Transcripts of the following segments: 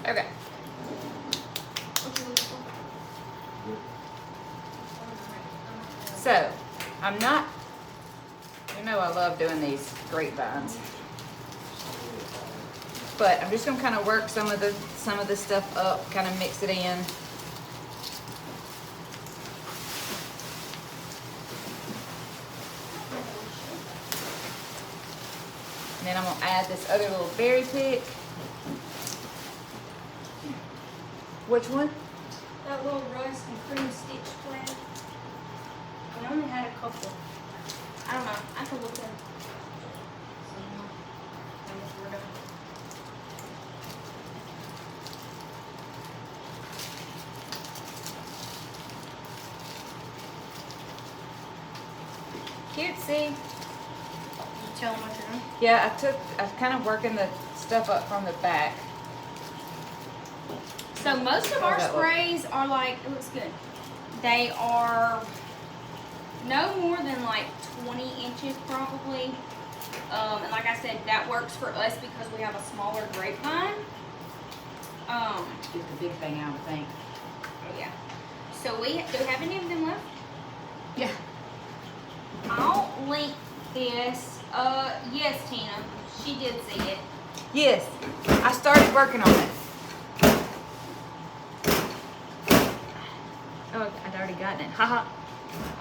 Okay. So, I'm not, you know I love doing these grapevines. But I'm just gonna kind of work some of the stuff up, kind of mix it in. And then I'm gonna add this other little berry pick. Which one? That little rust and cream stitch plaid. We only had a couple. I don't know. I can look at it. Cutesy. You tell them what you're doing? Yeah, I was kind of working the stuff up from the back. So most of our sprays are like, it looks good. They are no more than like 20 inches probably. And like I said, that works for us because we have a smaller grapevine. Get the big thing out, I think. Yeah. So do we have any of them left? Yeah. I'll link this. Yes, Tina. She did see it. Yes, I started working on it. Oh, I'd already gotten it. Haha.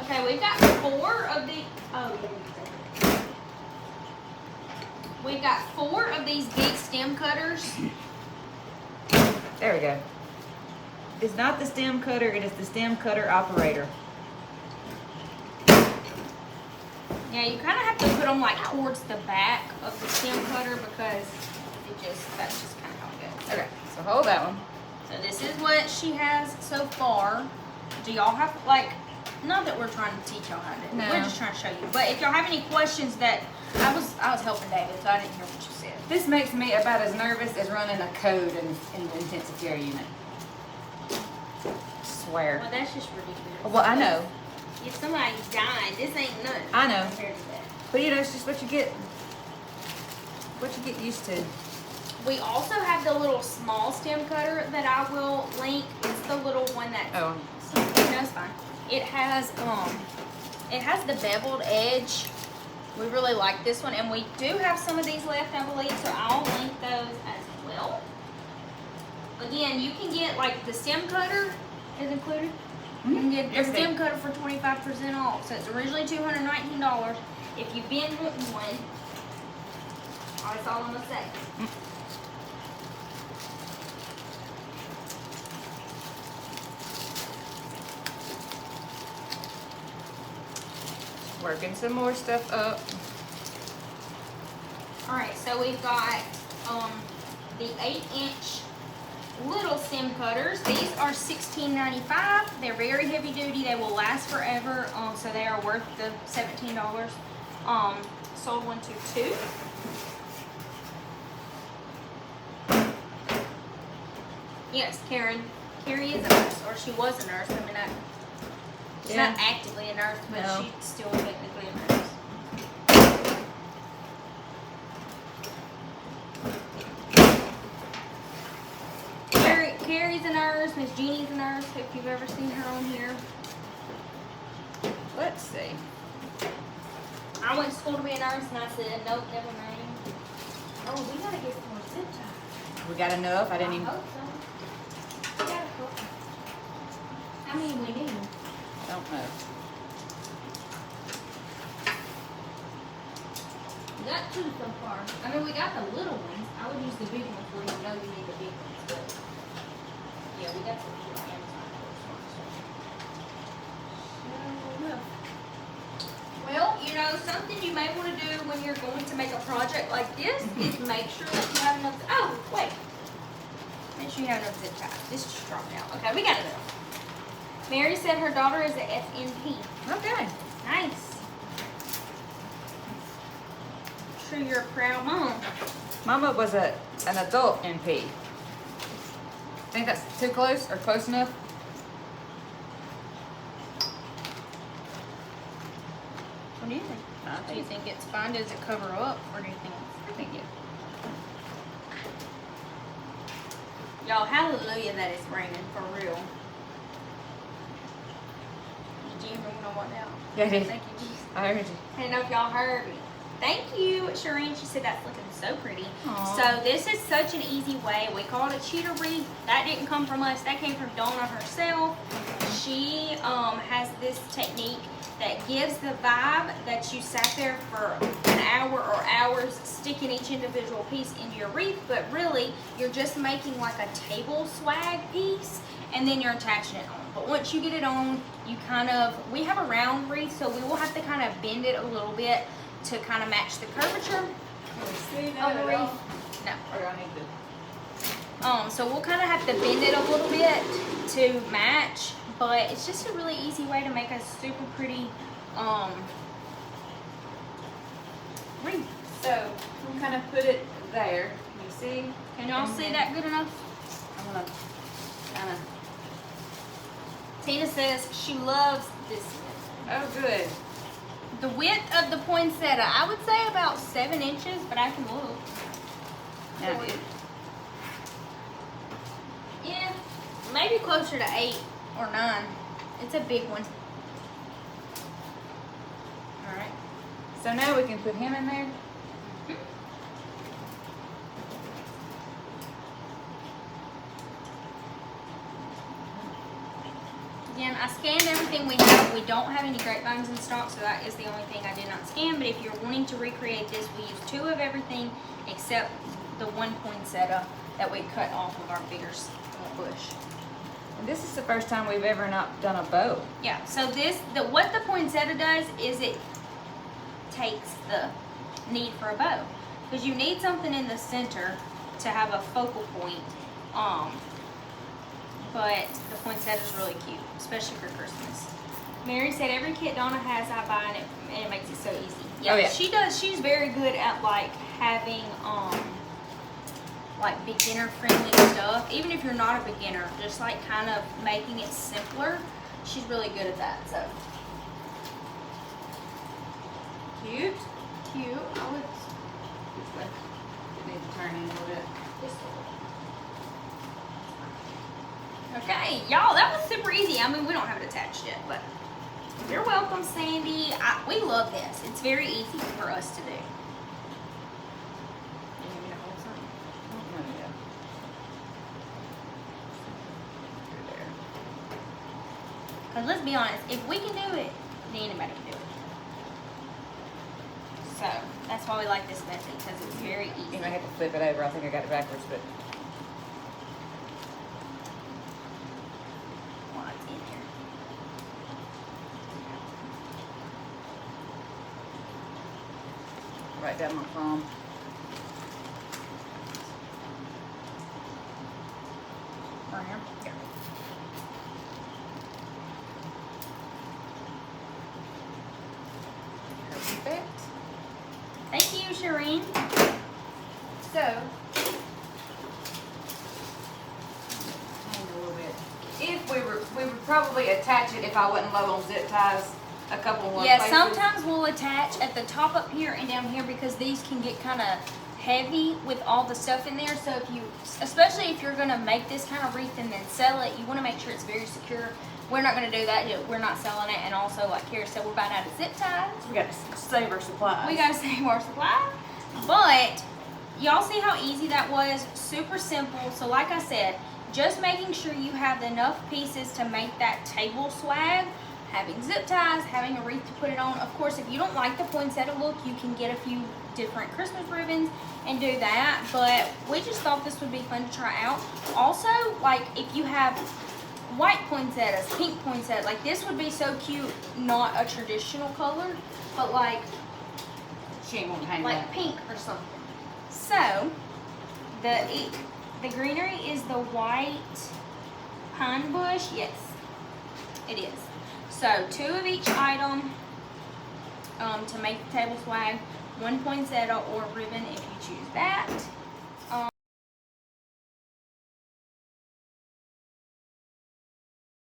Okay, we've got 4 of the. Oh, yeah. We've got 4 of these big stem cutters. There we go. It's not the stem cutter, it is the stem cutter operator. Yeah, you kind of have to put them like towards the back of the stem cutter because that's just kind of how it goes. Okay, so hold that one. So this is what she has so far. Do y'all have, like, not that we're trying to teach y'all how to do it. No. We're just trying to show you. But if y'all have any questions that, I was helping David, so I didn't hear what you said. This makes me about as nervous as running a code in the intensive care unit. Swear. Well, that's just ridiculous. Well, I know. If somebody's dying, this ain't nothing. I know. Compared to that. But you know, it's just what you get used to. We also have the little small stem cutter that I will link. It's the little one that. Oh. No, it's fine. It has the beveled edge. We really like this one, and we do have some of these left, I believe. So I'll link those as well. Again, you can get like the stem cutter is included. You can get the stem cutter for 25% off. So it's originally $219. If you've been wanting one, that's all I'm gonna say. Working some more stuff up. All right, so we've got the 8-inch little stem cutters. These are $16.95. They're very heavy duty. They will last forever. So they are worth the $17. Sold 122. Yes, Carrie is a nurse, or she was a nurse. I mean, she's not actively a nurse, but No. she's still technically a nurse. Carrie's a nurse. Miss Jeannie's a nurse. If you've ever seen her on here. Let's see. I went to school to be a nurse, and I said, nope, never mind. Oh, we gotta get some more zip ties. We got enough? I didn't even. I hope so. We got a couple. How many we need? Don't know. We got 2 so far. I mean, we got the little ones. I would use the big ones when you know you need the big ones, but yeah, we got some on Amazon. Well, you know, something you may want to do when you're going to make a project like this is make sure that you have enough. Oh, wait. Make sure you have enough zip ties. This just dropped out. Okay, we got enough. Mary said her daughter is a FNP. Okay. Nice. Sure you're a proud mom. Mama was an adult NP. Think that's too close or close enough? What do you think? Do you think it's fine? Does it cover up, or do you think? I think it. Y'all, hallelujah that it's raining, for real. Did you even know what now? Yeah, I did. Thank you, Jesus. I heard you. I didn't know if y'all heard me. Thank you, Shireen. She said that's looking so pretty. Aw. So this is such an easy way. We call it a cheetah wreath. That didn't come from us. That came from Donna herself. She has this technique that gives the vibe that you sat there for an hour or hours sticking each individual piece into your wreath, but really you're just making like a table swag piece and then you're attaching it on. But once you get it on, you kind of, we have a round wreath, so we will have to kind of bend it a little bit to kind of match the curvature of the wreath. No. Or I need to. So we'll kind of have to bend it a little bit to match, but it's just a really easy way to make a super pretty wreath. So we'll kind of put it there. You see? Can y'all see that good enough? I'm gonna kind of. Tina says she loves this. Oh, good. The width of the poinsettia, I would say about 7 inches, but I can look. Now, Yeah, maybe closer to 8 or 9. It's a big one. all right. So now we can put him in there. Again, I scanned everything we have. We don't have any grapevines in stock, so that is the only thing I did not scan. But if you're wanting to recreate this, we use 2 of everything except the 1 poinsettia that we cut off of our bigger bush. And this is the first time we've ever not done a bow. Yeah, so what the poinsettia does is it takes the need for a bow. Because you need something in the center to have a focal point. But the poinsettia is really cute, especially for Christmas. Mary said every kit Donna has, I buy, and it makes it so easy. Yeah, Oh, yeah. She does. She's very good at like having like beginner friendly stuff. Even if you're not a beginner, just like kind of making it simpler. She's really good at that. So Cute. cute. I would This way. It needs to turn in a little bit. this way. Okay, y'all, that was super easy. I mean, we don't have it attached yet, but you're welcome, Sandy. We love this. It's very easy for us to do. You need me to hold something? No, no, no. Through there. Because let's be honest, if we can do it, then anybody can do it. So, that's why we like this method, because it's very easy. You might have to flip it over. I think I got it backwards, but While it's in here. right down my palm. Right here. Yeah. Perfect. Thank you, Shireen. So, hang a little bit. If we would probably attach it if I wasn't low on zip ties. A couple more Yeah, places. sometimes we'll attach at the top up here and down here because these can get kind of heavy with all the stuff in there. So if you, especially if you're gonna make this kind of wreath and then sell it, you want to make sure it's very secure. We're not gonna do that. We're not selling it, and also like Carrie said, we're buying out of zip ties. We got to save our supplies. We gotta save our supply. But y'all see how easy that was? Super simple. So like I said, just making sure you have enough pieces to make that table swag. Having zip ties, having a wreath to put it on. Of course, if you don't like the poinsettia look, you can get a few different Christmas ribbons and do that. But we just thought this would be fun to try out. Also, like if you have white poinsettias, pink poinsettias, like this would be so cute. Not a traditional color, but like She ain't gonna hang like that. pink or something. So the greenery is the white pine bush. Yes, it is. So 2 of each item to make the table swag, 1 poinsettia or ribbon if you choose that.